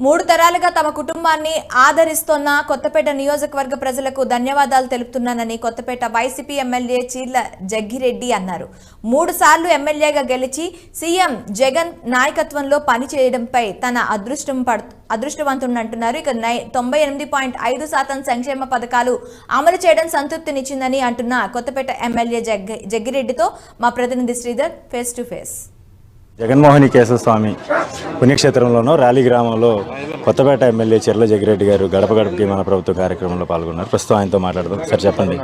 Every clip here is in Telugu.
3 తరాలుగా తమ కుటుంబాన్ని ఆదరిస్తున్న కొత్తపేట నియోజకవర్గ ప్రజలకు ధన్యవాదాలు తెలుపుతున్నానని కొత్తపేట వైసీపీ ఎమ్మెల్యే చీర్ల జగ్గిరెడ్డి అన్నారు. 3 సార్లు ఎమ్మెల్యేగా గెలిచి సీఎం జగన్ నాయకత్వంలో పనిచేయడంపై తన అదృష్టవంతుడంటున్నారు. ఇక 98.5% సంక్షేమ పథకాలు అమలు చేయడం సంతృప్తినిచ్చిందని అంటున్న కొత్తపేట ఎమ్మెల్యే జగ్గిరెడ్డితో మా ప్రతినిధి Sridhar face to face. Jaganmohini Keshava Swamy పుణ్యక్షేత్రంలోనూ ర్యాలీ గ్రామంలో కొత్తపేట ఎమ్మెల్యే చీర్ల జగ్గిరెడ్డి గారు గడప గడపకి మన ప్రభుత్వ కార్యక్రమంలో పాల్గొన్నారు. ప్రస్తుతం ఆయనతో మాట్లాడదాం. సార్ చెప్పండి,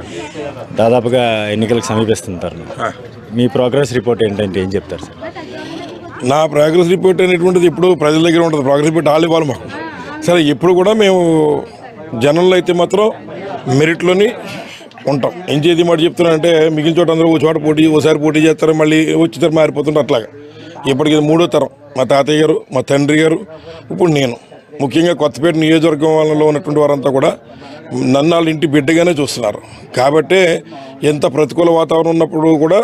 దాదాపుగా ఎన్నికలకు సమీపిస్తుంటారు, మీ ప్రోగ్రెస్ రిపోర్ట్ ఏంటంటే ఏం చెప్తారు సార్? నా ప్రోగ్రెస్ రిపోర్ట్ అనేటువంటిది ఇప్పుడు ప్రజల దగ్గర ఉంటుంది. ప్రోగ్రెస్ రిపోర్ట్ వాళ్ళు ఇవ్వాలి మాకు. సరే, ఎప్పుడు కూడా మేము జనంలో అయితే మాత్రం మెరిట్లోని ఉంటాం. ఏం చేతి మాట చెప్తున్నానంటే మిగిలిన చోట అందరూ ఓ చోట ఓసారి పోటీ చేస్తారు, మళ్ళీ వచ్చి మారిపోతుంటారు. అట్లాగా ఇప్పటికి 3వ తరం. మా తాతయ్య గారు, మా తండ్రి గారు, ఇప్పుడు నేను. ముఖ్యంగా కొత్తపేట నియోజకవర్గంలో ఉన్నటువంటి వారంతా కూడా నన్ను వాళ్ళ ఇంటి బిడ్డగానే చూస్తున్నారు. కాబట్టే ఎంత ప్రతికూల వాతావరణం ఉన్నప్పుడు కూడా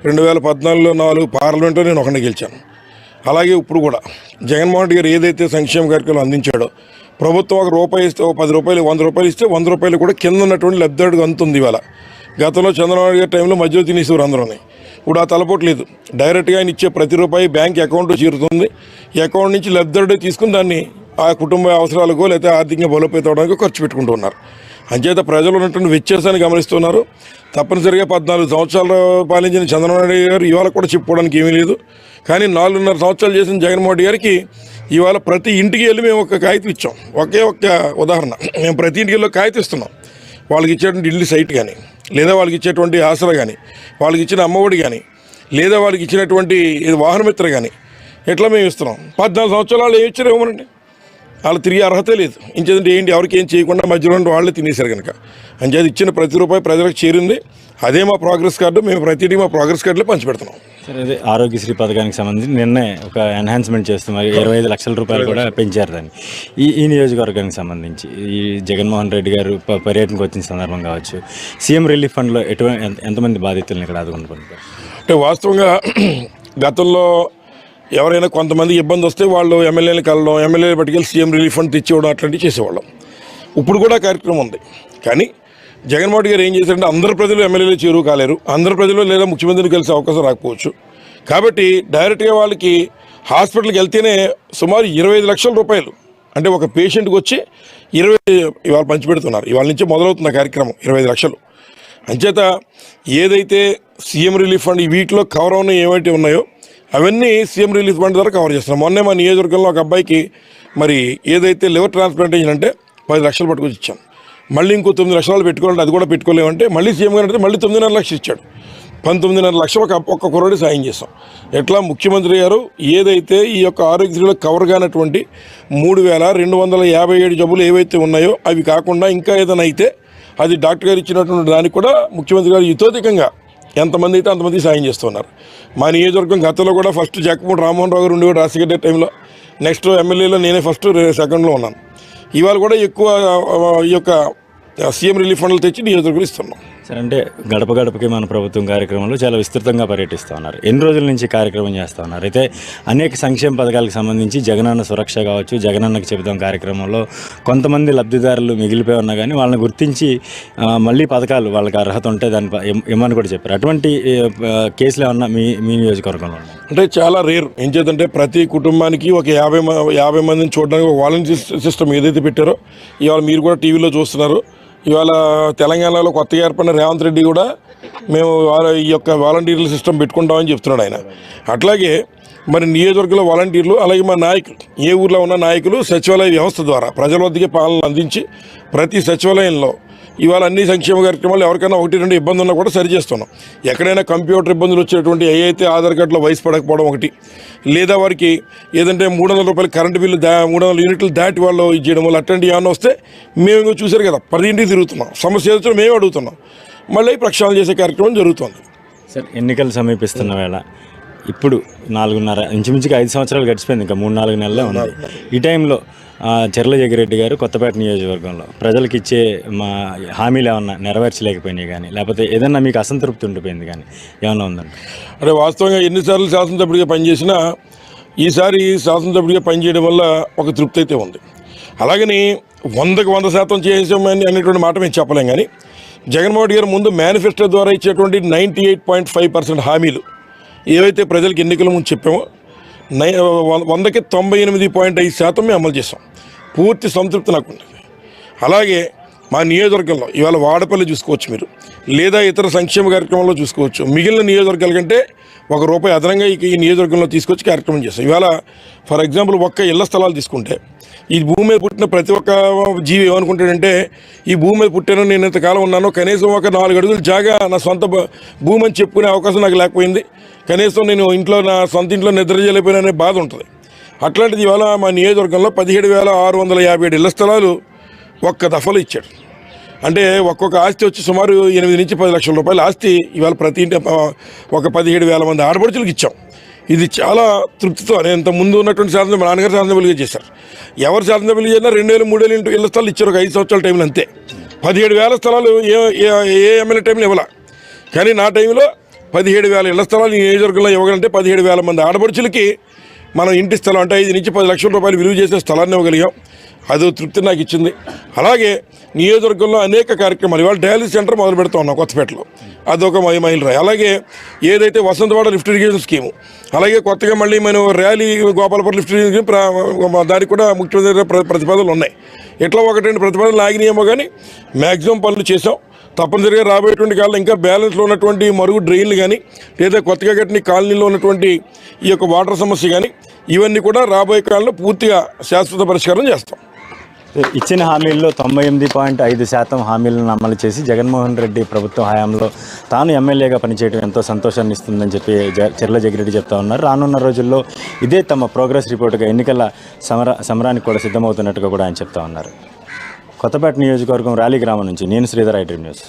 2014లో 4 పార్లమెంట్లో నేను ఒకరిని గెలిచాను. అలాగే ఇప్పుడు కూడా జగన్మోహన్ రెడ్డి గారు ఏదైతే సంక్షేమ కార్యక్రమాలు అందించాడో, ప్రభుత్వం ₹1 ఇస్తే, 10 రూపాయలు, 100 రూపాయలు ఇస్తే 100 రూపాయలు కూడా కింద ఉన్నటువంటి లబ్ధిదారుడికి అందుతుంది. ఇవాళ గతంలో చంద్రబాబు గారి టైంలో మధ్యలో తినేసేవారు అందరూని. ఇప్పుడు ఆ తలపోటు లేదు. డైరెక్ట్గా ఆయన ఇచ్చే ప్రతి రూపాయి బ్యాంక్ అకౌంట్లో చేరుతుంది. ఈ అకౌంట్ నుంచి లబ్ధిదారుడే తీసుకుని దాన్ని ఆ కుటుంబ అవసరాలకు లేకపోతే ఆర్థికంగా బలోపేతవడానికి ఖర్చు పెట్టుకుంటూ ఉన్నారు. అంచేత ప్రజలు ఉన్నటువంటి వ్యత్యాసాన్ని గమనిస్తున్నారు. తప్పనిసరిగా 14 సంవత్సరాలు పాలించిన చంద్రబాబు నాయుడు గారు ఇవాళ కూడా చెప్పుకోవడానికి ఏమీ లేదు. కానీ 4.5 సంవత్సరాలు చేసిన జగన్మోహన్ రెడ్డి గారికి ఇవాళ ప్రతి ఇంటికి వెళ్ళి మేము ఒక కాగితం ఇచ్చాం. ఒకే ఉదాహరణ, మేము ప్రతి ఇంటికి వెళ్ళి కాగితం ఇస్తున్నాం. వాళ్ళకి ఇచ్చేటువంటి ఇల్లు సైట్ కానీ, లేదా వాళ్ళకి ఇచ్చేటువంటి ఆసరా కానీ, వాళ్ళకి ఇచ్చిన అమ్మఒడి కానీ, లేదా వాళ్ళకి ఇచ్చినటువంటి వాహనమిత్ర కానీ, ఎట్లా మేము ఇస్తున్నాం. 14 సంవత్సరాలు వాళ్ళు ఏమి ఇచ్చారు ఇవ్వమనండి. వాళ్ళు తిరిగి అర్హత లేదు. ఇంకేదంటే ఏంటి, ఎవరికి ఏం చేయకుండా మధ్యలో వాళ్ళే తినేశారు కనుక. అంచేది ఇచ్చిన ప్రతి రూపాయి ప్రజలకు చేరింది. అదే మా ప్రోగ్రెస్ కార్డు. మేము ప్రతిదీ మా ప్రోగ్రెస్ కార్డులో పంచిపెడుతున్నాం. సరే, అదే ఆరోగ్యశ్రీ పథకానికి సంబంధించి నిన్నే ఒక ఎన్హాన్స్మెంట్ చేస్తున్నారు. 25 లక్షల రూపాయలు కూడా పెంచారు దాన్ని. ఈ నియోజకవర్గానికి సంబంధించి ఈ జగన్మోహన్ రెడ్డి గారు పర్యటనకు వచ్చిన సందర్భం కావచ్చు, సీఎం రిలీఫ్ ఫండ్లో ఎంతమంది బాధితులను ఇక్కడ ఆదుకుంటున్నారు? అంటే వాస్తవంగా గతంలో ఎవరైనా కొంతమంది ఇబ్బంది వస్తే వాళ్ళు ఎమ్మెల్యేలు కలడం, ఎమ్మెల్యేలు పట్టుకెళ్ళి సీఎం రిలీఫ్ ఫండ్ తెచ్చేవాడు, అట్లాంటివి చేసేవాళ్ళం. ఇప్పుడు కూడా కార్యక్రమం ఉంది. కానీ జగన్మోహన్ రెడ్డి గారు ఏం చేశారంటే అందరు ప్రజలు ఎమ్మెల్యేలు చేరువు కాలేరు, అందరు ప్రజలు లేదా ముఖ్యమంత్రిని కలిసే అవకాశం రాకపోవచ్చు. కాబట్టి డైరెక్ట్గా వాళ్ళకి హాస్పిటల్కి వెళ్తేనే సుమారు 25 లక్షల రూపాయలు, అంటే ఒక పేషెంట్కి వచ్చి 20 ఇవాళ పంచిపెడుతున్నారు. ఇవాళ నుంచే మొదలవుతున్న కార్యక్రమం 25 లక్షలు. అంచేత ఏదైతే సీఎం రిలీఫ్ ఫండ్ వీటిలో కవర్ అవున ఏవైతే ఉన్నాయో అవన్నీ సీఎం రిలీఫ్ ఫండ్ ద్వారా కవర్ చేస్తున్నాం. మొన్నే మా నియోజకవర్గంలో ఒక అబ్బాయికి మరి ఏదైతే లివర్ ట్రాన్స్ప్లాంటేషన్ అంటే 10 లక్షలు పట్టుకొచ్చి ఇచ్చాం. మళ్ళీ ఇంకో 9 లక్షలు పెట్టుకోవాలంటే అది కూడా పెట్టుకోలేమంటే మళ్ళీ సీఎం గారు అంటే మళ్ళీ 9.5 లక్షలు ఇచ్చాడు. 19.5 లక్షలు ఒక్క కుర్రోడి సాయం చేస్తాం. ఎట్లా ముఖ్యమంత్రి గారు ఏదైతే ఈ యొక్క ఆరోగ్యశ్రీలో కవర్ కానటువంటి 3,257 జబ్బులు ఏవైతే ఉన్నాయో అవి కాకుండా ఇంకా ఏదైనా అయితే అది డాక్టర్ గారు ఇచ్చినటువంటి దానికి కూడా ముఖ్యమంత్రి గారు యుతోధికంగా ఎంతమంది అయితే అంతమంది సాయం చేస్తున్నారు. మా నియోజకవర్గం గతంలో కూడా ఫస్ట్ జగన్మోహన్ రామ్మోహన్ రావు గారు ఉండేవాడు రాజశేఖర్ రెడ్డి టైంలో. నెక్స్ట్ ఎమ్మెల్యేలో నేనే ఫస్ట్ సెకండ్లో ఉన్నాను. ఇవాళ కూడా ఎక్కువ ఈ యొక్క సీఎం రిలీఫ్ ఫండ్లు తెచ్చి నియోజకవర్గం ఇస్తున్నాం. సరే, అంటే గడప గడపకి మన ప్రభుత్వం కార్యక్రమంలో చాలా విస్తృతంగా పర్యటిస్తూ ఉన్నారు. ఎన్ని రోజుల నుంచి కార్యక్రమం చేస్తూ ఉన్నారు? అయితే అనేక సంక్షేమ పథకాలకు సంబంధించి జగనన్న సురక్ష కావచ్చు, జగనన్నకు చెబుతాం కార్యక్రమంలో కొంతమంది లబ్ధిదారులు మిగిలిపోయి ఉన్నా కానీ వాళ్ళని గుర్తించి మళ్ళీ పథకాలు వాళ్ళకి అర్హత ఉంటే దాన్ని ఇమ్మని కూడా చెప్పారు. అటువంటి కేసులు ఏమన్నా మీ నియోజకవర్గంలో ఉన్నాయి? అంటే చాలా రేర్. ఏం చేద్దంటే ప్రతి కుటుంబానికి ఒక 50 మందిని చూడడానికి ఒక వాలంటీర్ సిస్టమ్ ఏదైతే పెట్టారో ఇవాళ మీరు కూడా టీవీలో చూస్తున్నారు. ఇవాళ తెలంగాణలో కొత్తగా ఏర్పడిన రేవంత్ రెడ్డి కూడా మేము ఈ యొక్క వాలంటీర్ల సిస్టమ్ పెట్టుకుంటామని చెప్తున్నాడు ఆయన. అట్లాగే మరి నియోజకవర్గంలో వాలంటీర్లు, అలాగే మా నాయకులు, ఏ ఊర్లో ఉన్న నాయకులు సచివాలయ వ్యవస్థ ద్వారా ప్రజల వద్దకే పాలన అందించి ప్రతి సచివాలయంలో ఇవాళ అన్ని సంక్షేమ కార్యక్రమాలు ఎవరికైనా 1-2 ఇబ్బంది ఉన్నా కూడా సరిచేస్తున్నాం. ఎక్కడైనా కంప్యూటర్ ఇబ్బందులు వచ్చేటువంటి అయితే ఆధార్ కార్డులో వయసు పడకపోవడం ఒకటి, లేదా వారికి ఏదంటే 300 రూపాయలు కరెంటు బిల్లు 300 యూనిట్లు దాటి వాళ్ళు ఇచ్చేయడం వల్ల అట్లాంటివి ఏమైనా వస్తే మేము చూసారు కదా, ప్రతి ఇంటికి తిరుగుతున్నాం. సమస్య ఏదో మేము అడుగుతున్నాం. మళ్ళీ ప్రక్షాళన చేసే కార్యక్రమం జరుగుతుంది. సార్, ఎన్నికలు సమీపిస్తున్న వేళ ఇప్పుడు 4.5 ఇంచుమించుగా 5 సంవత్సరాలు గడిచిపోయింది, ఇంకా 3-4 నెలలే ఉంది. ఈ టైంలో చీర్ల జగ్గిరెడ్డి గారు కొత్తపేట నియోజకవర్గంలో ప్రజలకు ఇచ్చే మా హామీలు ఏమన్నా నెరవేర్చలేకపోయినాయి కానీ, లేకపోతే ఏదన్నా మీకు అసంతృప్తి ఉండిపోయింది కానీ ఏమన్నా ఉందండి? అంటే వాస్తవంగా ఎన్నిసార్లు శాసనసభ్యుడిగా పనిచేసినా ఈసారి శాసనసభ్యుడిగా పనిచేయడం వల్ల ఒక తృప్తి అయితే ఉంది. అలాగని 100% చేసామని అనేటువంటి మాట మేము చెప్పలేం. కానీ జగన్మోహన్ రెడ్డి గారు ముందు మేనిఫెస్టో ద్వారా ఇచ్చేటువంటి 98.5% హామీలు ఏవైతే ప్రజలకు ఎన్నికల ముందు చెప్పామో 100కి 98.5% మేము అమలు చేసాం. పూర్తి సంతృప్తి నాకు ఉంది. అలాగే మా నియోజకవర్గంలో ఇవాళ వాడపల్లి చూసుకోవచ్చు మీరు, లేదా ఇతర సంక్షేమ కార్యక్రమంలో చూసుకోవచ్చు. మిగిలిన నియోజకవర్గాల కంటే ₹1 అదనంగా ఈ నియోజకవర్గంలో తీసుకొచ్చి కార్యక్రమం చేస్తాం. ఇవాళ ఫర్ ఎగ్జాంపుల్ ఒక్క ఇళ్ల స్థలాలు తీసుకుంటే ఈ భూమి మీద పుట్టిన ప్రతి ఒక్క జీవి ఏమనుకుంటాడంటే ఈ భూమి మీద పుట్టాను, నేను ఇంతకాలం ఉన్నాను, కనీసం ఒక 4 అడుగులు జాగా నా సొంత భూమి అని చెప్పుకునే అవకాశం నాకు లేకపోయింది, కనీసం నేను ఇంట్లో నా సొంత ఇంట్లో నిద్ర చేయలేకపోయినా బాధ ఉంటుంది. అట్లాంటిది ఇవాళ మా నియోజకవర్గంలో 17,657 ఇళ్ల స్థలాలు ఒక్క దఫలో ఇచ్చాడు. అంటే ఒక్కొక్క ఆస్తి వచ్చి సుమారు 8 నుంచి 10 లక్షల రూపాయల ఆస్తి ఇవాళ ప్రతి ఇంటి ఒక 17,000 మంది ఆడపడుచులకు ఇచ్చాం. ఇది చాలా తృప్తితో. నేను ఇంత ముందు ఉన్నటువంటి శాసన మా నాన్నగారు శాసనసభ్యులుగా చేశారు. ఎవరు శాసనసభ్యులు చేసినా 2,000, 3,000 ఇంటూ ఇళ్ల స్థలాలు ఇచ్చారు. ఒక 5 సంవత్సరాల టైంలో అంతే. 17,000 స్థలాలు ఏ ఎమ్మెల్యే టైంలో ఇవ్వాల. కానీ నా టైంలో 17,000 ఇళ్ల స్థలాలు ఈ నియోజకవర్గంలో ఇవ్వగలంటే 17,000 మంది ఆడపడుచులకి మనం ఇంటి స్థలం అంటే 5 నుంచి 10 లక్షల రూపాయలు విలువ చేసే స్థలాన్ని ఇవ్వగలిగాం. అదో తృప్తి నాకు ఇచ్చింది. అలాగే నియోజకవర్గంలో అనేక కార్యక్రమాలు ఇవాళ డయాలసిస్ సెంటర్ మొదలు పెడతా ఉన్నాం కొత్తపేటలో, అదొక మైల్ రాయి. అలాగే ఏదైతే వసంతవాడ లిఫ్ట్ ఇరిగేషన్ స్కీము, అలాగే కొత్తగా మళ్ళీ మనం ర్యాలీ గోపాలపురం లిఫ్ట్ ఇరిగేషన్ దానికి కూడా ముఖ్యమంత్రి ప్రతిపాదనలు ఉన్నాయి. ఇట్లా 1-2 ప్రతిపాదనలు ఆగినాయేమో కానీ మ్యాక్సిమం పనులు చేసాం. తప్పనిసరిగా రాబోయేటువంటి కాలంలో ఇంకా బ్యాలెన్స్లో ఉన్నటువంటి మరుగు డ్రైన్లు కానీ లేదా కొత్తగా కట్టిన కాలనీలో ఉన్నటువంటి ఈ యొక్క వాటర్ సమస్య కానీ ఇవన్నీ కూడా రాబోయే కాలంలో పూర్తిగా శాశ్వత పరిష్కారం చేస్తాం. ఇచ్చిన హామీల్లో 98.5% హామీలను అమలు చేసి జగన్మోహన్ రెడ్డి ప్రభుత్వ హయాంలో తాను ఎమ్మెల్యేగా పనిచేయడం ఎంతో సంతోషాన్ని ఇస్తుందని చెప్పి చెర్ల జగ్గిరెడ్డి చెప్తా ఉన్నారు. రానున్న రోజుల్లో ఇదే తమ ప్రోగ్రెస్ రిపోర్టుగా ఎన్నికల సమరానికి కూడా సిద్ధమవుతున్నట్టుగా కూడా ఆయన చెప్తా ఉన్నారు. కొత్తపేట నియోజకవర్గం ర్యాలీ గ్రామం నుంచి నేను శ్రీధర్, ఐ డ్రీమ్ న్యూస్.